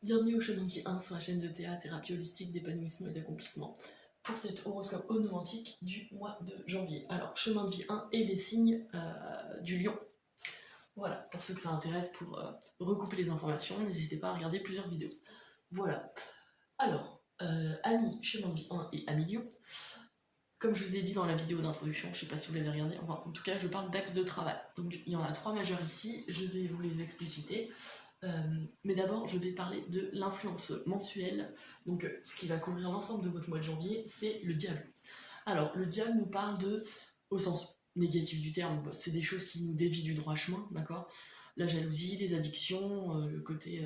Bienvenue au chemin de vie 1 sur la chaîne de Théa, thérapie holistique d'épanouissement et d'accomplissement pour cet horoscope onomantique du mois de janvier. Alors, chemin de vie 1 et les signes du lion. Voilà, pour ceux que ça intéresse, pour recouper les informations, n'hésitez pas à regarder plusieurs vidéos. Voilà. Alors, amis chemin de vie 1 et amis lion, comme je vous ai dit dans la vidéo d'introduction, je ne sais pas si vous l'avez regardé, enfin en tout cas je parle d'axes de travail. Donc il y en a 3 majeurs ici, je vais vous les expliciter. Mais d'abord, je vais parler de l'influence mensuelle. Donc, ce qui va couvrir l'ensemble de votre mois de janvier, c'est le diable. Alors, le diable nous parle de, au sens négatif du terme, c'est des choses qui nous dévient du droit chemin, d'accord ? La jalousie, les addictions, le côté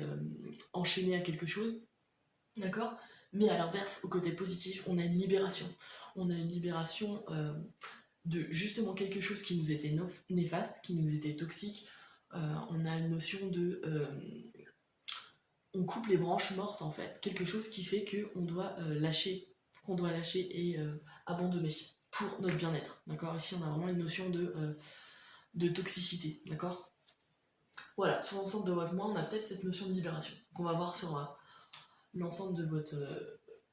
enchaîné à quelque chose, d'accord ? Mais à l'inverse, au côté positif, on a une libération. On a une libération de justement quelque chose qui nous était néfaste, qui nous était toxique. On a une notion de... on coupe les branches mortes en fait, quelque chose qui fait qu'on doit lâcher, et abandonner pour notre bien-être, d'accord ? Ici on a vraiment une notion de toxicité, d'accord ? Voilà, sur l'ensemble de votre mois, on a peut-être cette notion de libération. Donc on va voir sur l'ensemble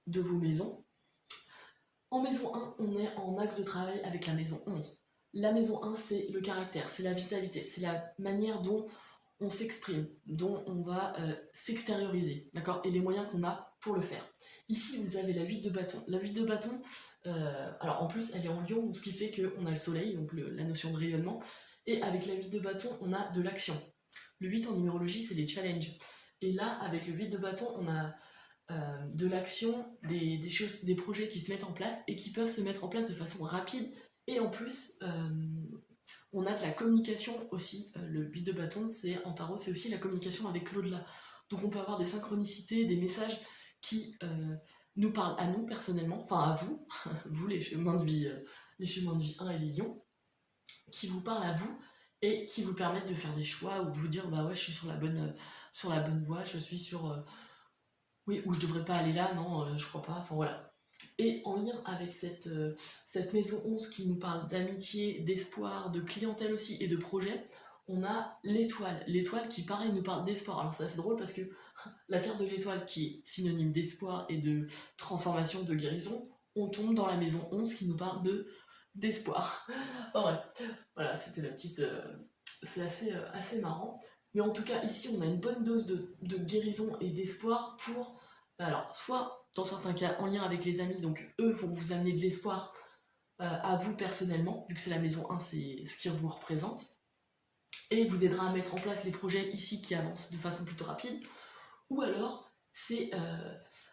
de vos maisons. En maison 1, on est en axe de travail avec la maison 11. La maison 1, c'est le caractère, c'est la vitalité, c'est la manière dont on s'exprime, dont on va s'extérioriser, d'accord ? Et les moyens qu'on a pour le faire. Ici, vous avez la 8 de bâton. La 8 de bâton, alors en plus, elle est en lion, ce qui fait qu'on a le soleil, donc la notion de rayonnement. Et avec la 8 de bâton, on a de l'action. Le 8 en numérologie, c'est les challenges. Et là, avec le 8 de bâton, on a de l'action, des choses, des projets qui se mettent en place et qui peuvent se mettre en place de façon rapide. Et en plus, on a de la communication aussi. Le 8 de bâton, c'est en tarot, c'est aussi la communication avec l'au-delà. Donc on peut avoir des synchronicités, des messages qui nous parlent à nous personnellement, enfin à vous, vous les chemins de vie 1 et les lions, qui vous parlent à vous et qui vous permettent de faire des choix ou de vous dire bah ouais, je suis sur la bonne voie, je suis sur oui, ou je devrais pas aller là, non, je crois pas, enfin voilà. Et en lien avec cette maison 11 qui nous parle d'amitié, d'espoir, de clientèle aussi et de projet, on a l'étoile. L'étoile qui, pareil, nous parle d'espoir. Alors c'est assez drôle parce que la carte de l'étoile qui est synonyme d'espoir et de transformation, de guérison, on tombe dans la maison 11 qui nous parle d'espoir. Enfin, bref, voilà, c'était la petite... c'est assez marrant. Mais en tout cas, ici, on a une bonne dose de guérison et d'espoir pour... Alors, soit, dans certains cas, en lien avec les amis, donc eux vont vous amener de l'espoir à vous personnellement, vu que c'est la maison 1, c'est ce qui vous représente, et vous aidera à mettre en place les projets ici qui avancent de façon plutôt rapide. Ou alors, c'est...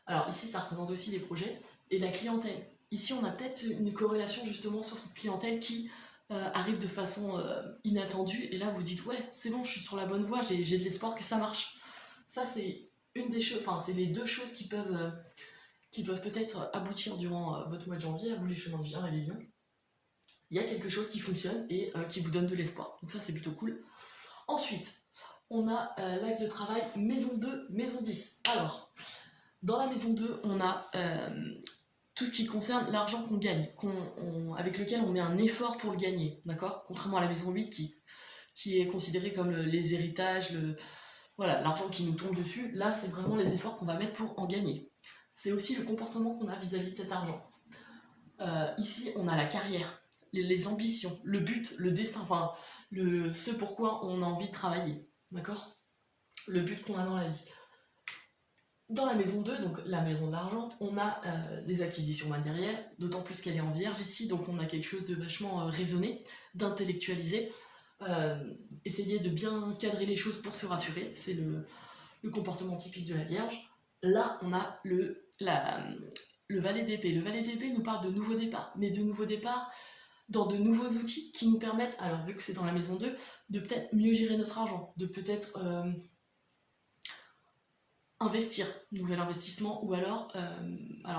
alors ici, ça représente aussi les projets, et la clientèle. Ici, on a peut-être une corrélation justement sur cette clientèle qui... arrive de façon inattendue, et là vous dites ouais c'est bon, je suis sur la bonne voie, j'ai de l'espoir que ça marche. Ça c'est une des choses, enfin c'est les deux choses qui peuvent peut-être aboutir durant votre mois de janvier, à vous les chemins de vie 1 et les lions. Il y a quelque chose qui fonctionne et qui vous donne de l'espoir, donc ça c'est plutôt cool. Ensuite on a l'axe de travail maison 2, maison 10. Alors dans la maison 2 on a tout ce qui concerne l'argent qu'on gagne, avec lequel on met un effort pour le gagner, d'accord ? Contrairement à la maison 8 qui est considérée comme les héritages, voilà, l'argent qui nous tombe dessus, là c'est vraiment les efforts qu'on va mettre pour en gagner. C'est aussi le comportement qu'on a vis-à-vis de cet argent. Ici on a la carrière, les ambitions, le but, le destin, enfin ce pourquoi on a envie de travailler, d'accord ? Le but qu'on a dans la vie. Dans la maison 2, donc la maison de l'argent, on a des acquisitions matérielles, d'autant plus qu'elle est en vierge ici, donc on a quelque chose de vachement raisonné, d'intellectualisé. Essayer de bien cadrer les choses pour se rassurer, c'est le comportement typique de la vierge. Là, on a le valet d'épée. Le valet d'épée nous parle de nouveaux départs, mais de nouveaux départs dans de nouveaux outils qui nous permettent, alors vu que c'est dans la maison 2, de peut-être mieux gérer notre argent, de peut-être... investir, nouvel investissement, ou alors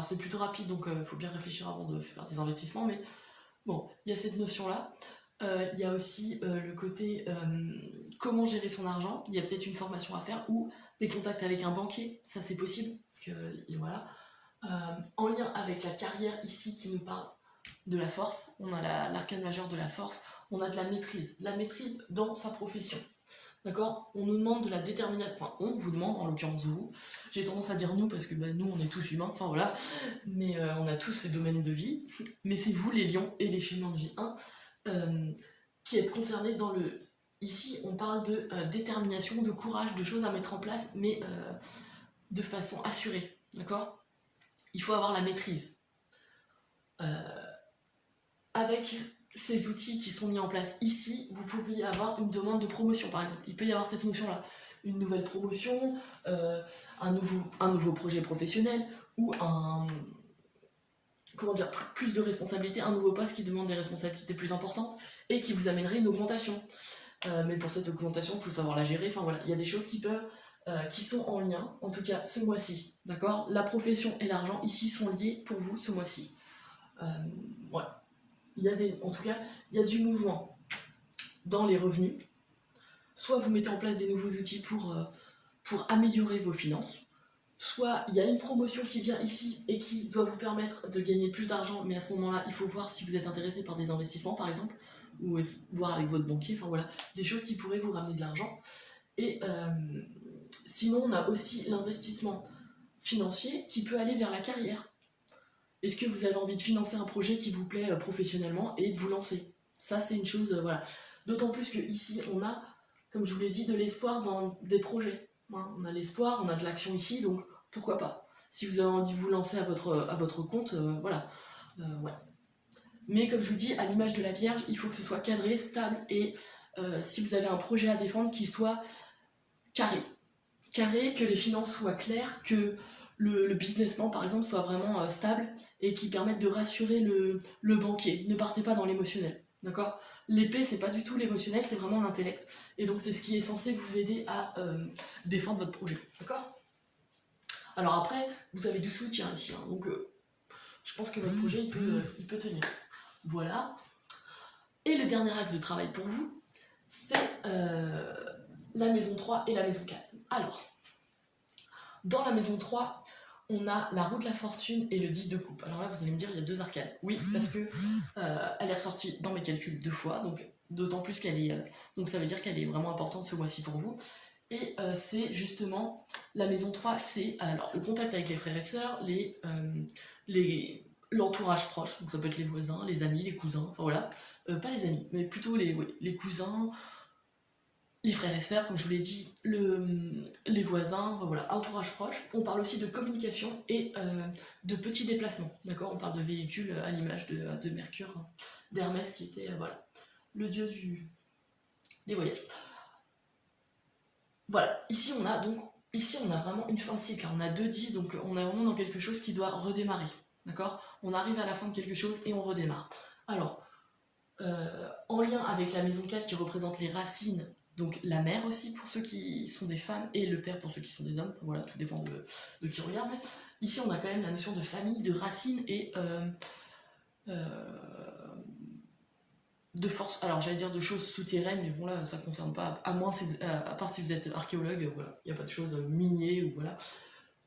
c'est plutôt rapide, donc il faut bien réfléchir avant de faire des investissements, mais bon, il y a cette notion-là. Il y a aussi le côté comment gérer son argent, il y a peut-être une formation à faire, ou des contacts avec un banquier, ça c'est possible, parce que, et voilà. En lien avec la carrière ici, qui nous parle de la force, on a l'arcane majeur de la force, on a de la maîtrise dans sa profession. d'accord? On nous demande de la détermination, enfin on vous demande, en l'occurrence vous, j'ai tendance à dire nous parce que nous on est tous humains, enfin voilà, mais on a tous ces domaines de vie, mais c'est vous les lions et les chemins de vie 1 qui êtes concernés dans le... Ici on parle de détermination, de courage, de choses à mettre en place, mais de façon assurée, d'accord? Il faut avoir la maîtrise. Avec ces outils qui sont mis en place ici, vous pouvez avoir une demande de promotion par exemple. Il peut y avoir cette notion-là. Une nouvelle promotion, un nouveau projet professionnel ou plus de responsabilités, un nouveau poste qui demande des responsabilités plus importantes et qui vous amènerait une augmentation. Mais pour cette augmentation, il faut savoir la gérer. Enfin voilà, il y a des choses qui sont en lien, en tout cas ce mois-ci. D'accord? La profession et l'argent ici sont liés pour vous ce mois-ci. Ouais. En tout cas, il y a du mouvement dans les revenus. Soit vous mettez en place des nouveaux outils pour améliorer vos finances, soit il y a une promotion qui vient ici et qui doit vous permettre de gagner plus d'argent, mais à ce moment-là, il faut voir si vous êtes intéressé par des investissements, par exemple, ou voir avec votre banquier, enfin voilà, des choses qui pourraient vous ramener de l'argent. Et sinon, on a aussi l'investissement financier qui peut aller vers la carrière. Est-ce que vous avez envie de financer un projet qui vous plaît professionnellement et de vous lancer? Ça, c'est une chose, voilà. D'autant plus qu'ici, on a, comme je vous l'ai dit, de l'espoir dans des projets. Hein, on a l'espoir, on a de l'action ici, donc pourquoi pas? Si vous avez envie de vous lancer à votre compte, voilà. Ouais. Mais comme je vous dis, à l'image de la Vierge, il faut que ce soit cadré, stable, et si vous avez un projet à défendre, qu'il soit carré. Carré, que les finances soient claires, que le businessman par exemple soit vraiment stable et qui permette de rassurer le banquier. Ne partez pas dans l'émotionnel, d'accord? L'épée c'est pas du tout l'émotionnel, c'est vraiment l'intellect, et donc c'est ce qui est censé vous aider à défendre votre projet, d'accord? Alors après, vous avez du soutien ici, hein, donc je pense que votre projet il peut tenir. Voilà. Et le dernier axe de travail pour vous, c'est la maison 3 et la maison 4. Alors, dans la maison 3, on a la roue de la fortune et le 10 de coupe. Alors là, vous allez me dire, il y a 2 arcades. Oui, parce que elle est ressortie dans mes calculs 2 fois, donc d'autant plus qu'elle est... donc ça veut dire qu'elle est vraiment importante ce mois-ci pour vous. Et c'est justement, la maison 3, c'est alors le contact avec les frères et sœurs, l'entourage proche, donc ça peut être les voisins, les amis, les cousins, enfin voilà. Pas les amis, mais plutôt les cousins, les frères et sœurs, comme je vous l'ai dit, les voisins, enfin voilà, entourage proche. On parle aussi de communication et de petits déplacements, d'accord? On parle de véhicules à l'image de Mercure, hein, d'Hermès qui était, voilà, le dieu des voyages. Voilà, ici on a vraiment une fin de cycle, on a 2-10, donc on est vraiment dans quelque chose qui doit redémarrer, d'accord? On arrive à la fin de quelque chose et on redémarre. Alors, en lien avec la maison 4 qui représente les racines, donc la mère aussi pour ceux qui sont des femmes et le père pour ceux qui sont des hommes, enfin, voilà, tout dépend de qui regarde, mais ici on a quand même la notion de famille, de racines et de force, alors j'allais dire de choses souterraines, mais bon là ça ne concerne pas, à part si vous êtes archéologue, voilà, il n'y a pas de choses miniers ou voilà.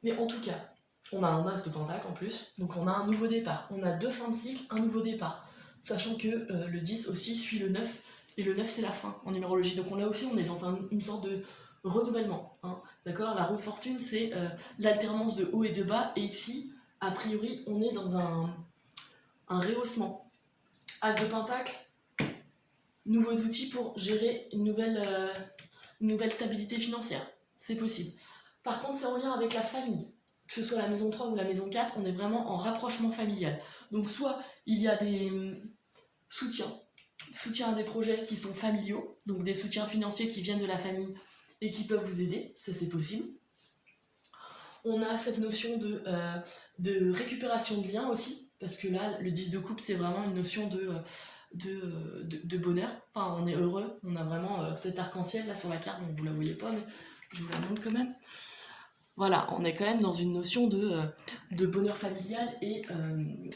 Mais en tout cas, on a un as de pentacle en plus, donc on a un nouveau départ, on a 2 fins de cycle, un nouveau départ, sachant que le 10 aussi suit le 9, et le 9 c'est la fin en numérologie, donc là aussi on est dans une sorte de renouvellement, hein, d'accord? La roue de fortune c'est l'alternance de haut et de bas, et ici, a priori, on est dans un rehaussement. As de pentacle, nouveaux outils pour gérer une nouvelle stabilité financière. C'est possible. Par contre, c'est en lien avec la famille. Que ce soit la maison 3 ou la maison 4, on est vraiment en rapprochement familial. Donc soit il y a des soutiens à des projets qui sont familiaux, donc des soutiens financiers qui viennent de la famille et qui peuvent vous aider, ça c'est possible. On a cette notion de récupération de liens aussi, parce que là, le 10 de coupe, c'est vraiment une notion de bonheur. Enfin, on est heureux, on a vraiment cet arc-en-ciel là sur la carte, donc vous la voyez pas, mais je vous la montre quand même. Voilà, on est quand même dans une notion de bonheur familial et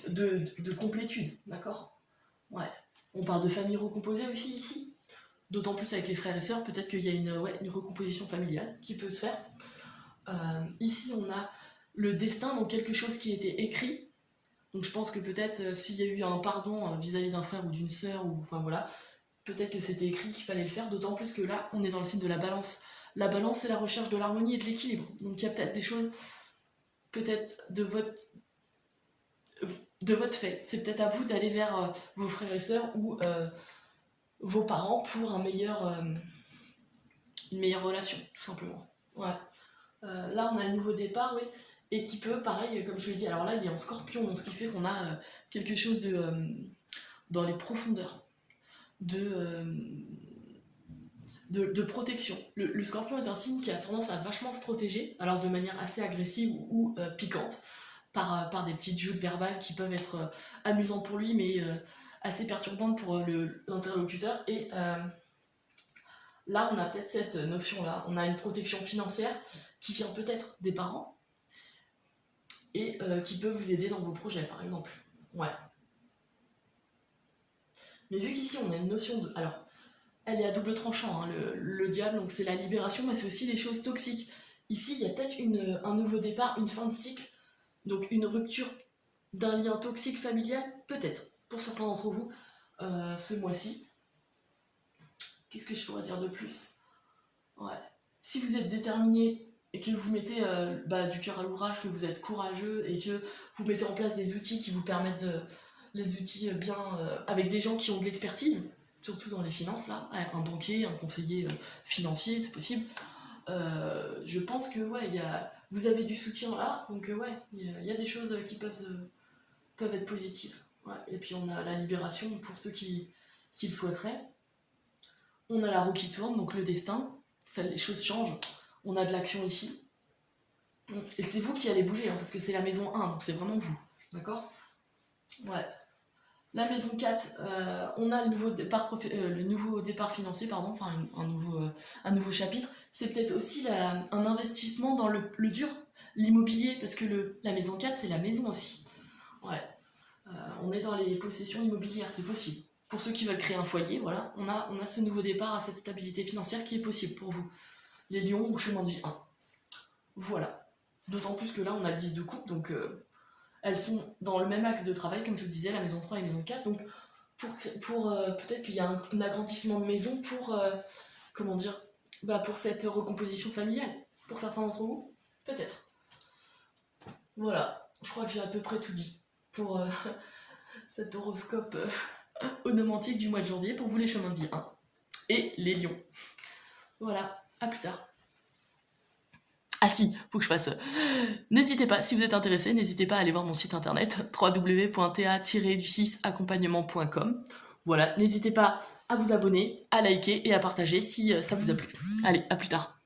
de complétude, d'accord? Ouais. On parle de famille recomposée aussi ici, d'autant plus avec les frères et sœurs, peut-être qu'il y a une recomposition familiale qui peut se faire. Ici, on a le destin, donc quelque chose qui a été écrit. Donc je pense que peut-être s'il y a eu un pardon vis-à-vis d'un frère ou d'une sœur, ou enfin voilà, peut-être que c'était écrit qu'il fallait le faire, d'autant plus que là, on est dans le signe de la balance. La balance, c'est la recherche de l'harmonie et de l'équilibre. Donc il y a peut-être des choses, peut-être de votre fait. C'est peut-être à vous d'aller vers vos frères et sœurs ou vos parents pour une meilleure relation, tout simplement. Voilà. Là, on a le nouveau départ, oui, et qui peut, pareil, comme je l'ai dit, alors là, il est en scorpion, donc ce qui fait qu'on a quelque chose de dans les profondeurs, de protection. Le scorpion est un signe qui a tendance à vachement se protéger, alors de manière assez agressive ou piquante, par des petites joutes verbales qui peuvent être amusantes pour lui, mais assez perturbantes pour l'interlocuteur. Et là, on a peut-être cette notion-là. On a une protection financière qui vient peut-être des parents et qui peut vous aider dans vos projets, par exemple. Ouais. Mais vu qu'ici, on a une notion de... Alors, elle est à double tranchant, hein, le diable, donc c'est la libération, mais c'est aussi les choses toxiques. Ici, il y a peut-être un nouveau départ, une fin de cycle, donc une rupture d'un lien toxique familial, peut-être, pour certains d'entre vous, ce mois-ci. Qu'est-ce que je pourrais dire de plus? Ouais. Si vous êtes déterminé et que vous mettez du cœur à l'ouvrage, que vous êtes courageux et que vous mettez en place des outils qui vous permettent les outils bien avec des gens qui ont de l'expertise, surtout dans les finances, là, un banquier, un conseiller financier, c'est possible. Je pense que ouais, vous avez du soutien là, donc ouais, il y a des choses qui peuvent être positives. Ouais. Et puis on a la libération pour ceux qui le souhaiteraient. On a la roue qui tourne, donc le destin, les choses changent. On a de l'action ici. Et c'est vous qui allez bouger, hein, parce que c'est la maison 1, donc c'est vraiment vous. D'accord? Ouais. La maison 4, on a le nouveau départ financier, pardon, enfin un nouveau chapitre. C'est peut-être aussi un investissement dans le dur, l'immobilier, parce que la maison 4, c'est la maison aussi. Ouais. On est dans les possessions immobilières, c'est possible. Pour ceux qui veulent créer un foyer, voilà, on a ce nouveau départ à cette stabilité financière qui est possible pour vous. Les lions ou chemin de vie 1. Voilà. D'autant plus que là, on a le 10 de coupe, donc elles sont dans le même axe de travail, comme je vous disais, la maison 3 et la maison 4. Donc, peut-être qu'il y a un agrandissement de maison pour, pour cette recomposition familiale. Pour certains d'entre vous, peut-être. Voilà. Je crois que j'ai à peu près tout dit pour cet horoscope onomantique du mois de janvier pour vous les chemins de vie 1 et les lions. Voilà, à plus tard. Ah si, faut que je fasse... N'hésitez pas, si vous êtes intéressé, n'hésitez pas à aller voir mon site internet www.ta-du6accompagnement.com. Voilà, n'hésitez pas à vous abonner, à liker et à partager si ça vous a plu. Allez, à plus tard.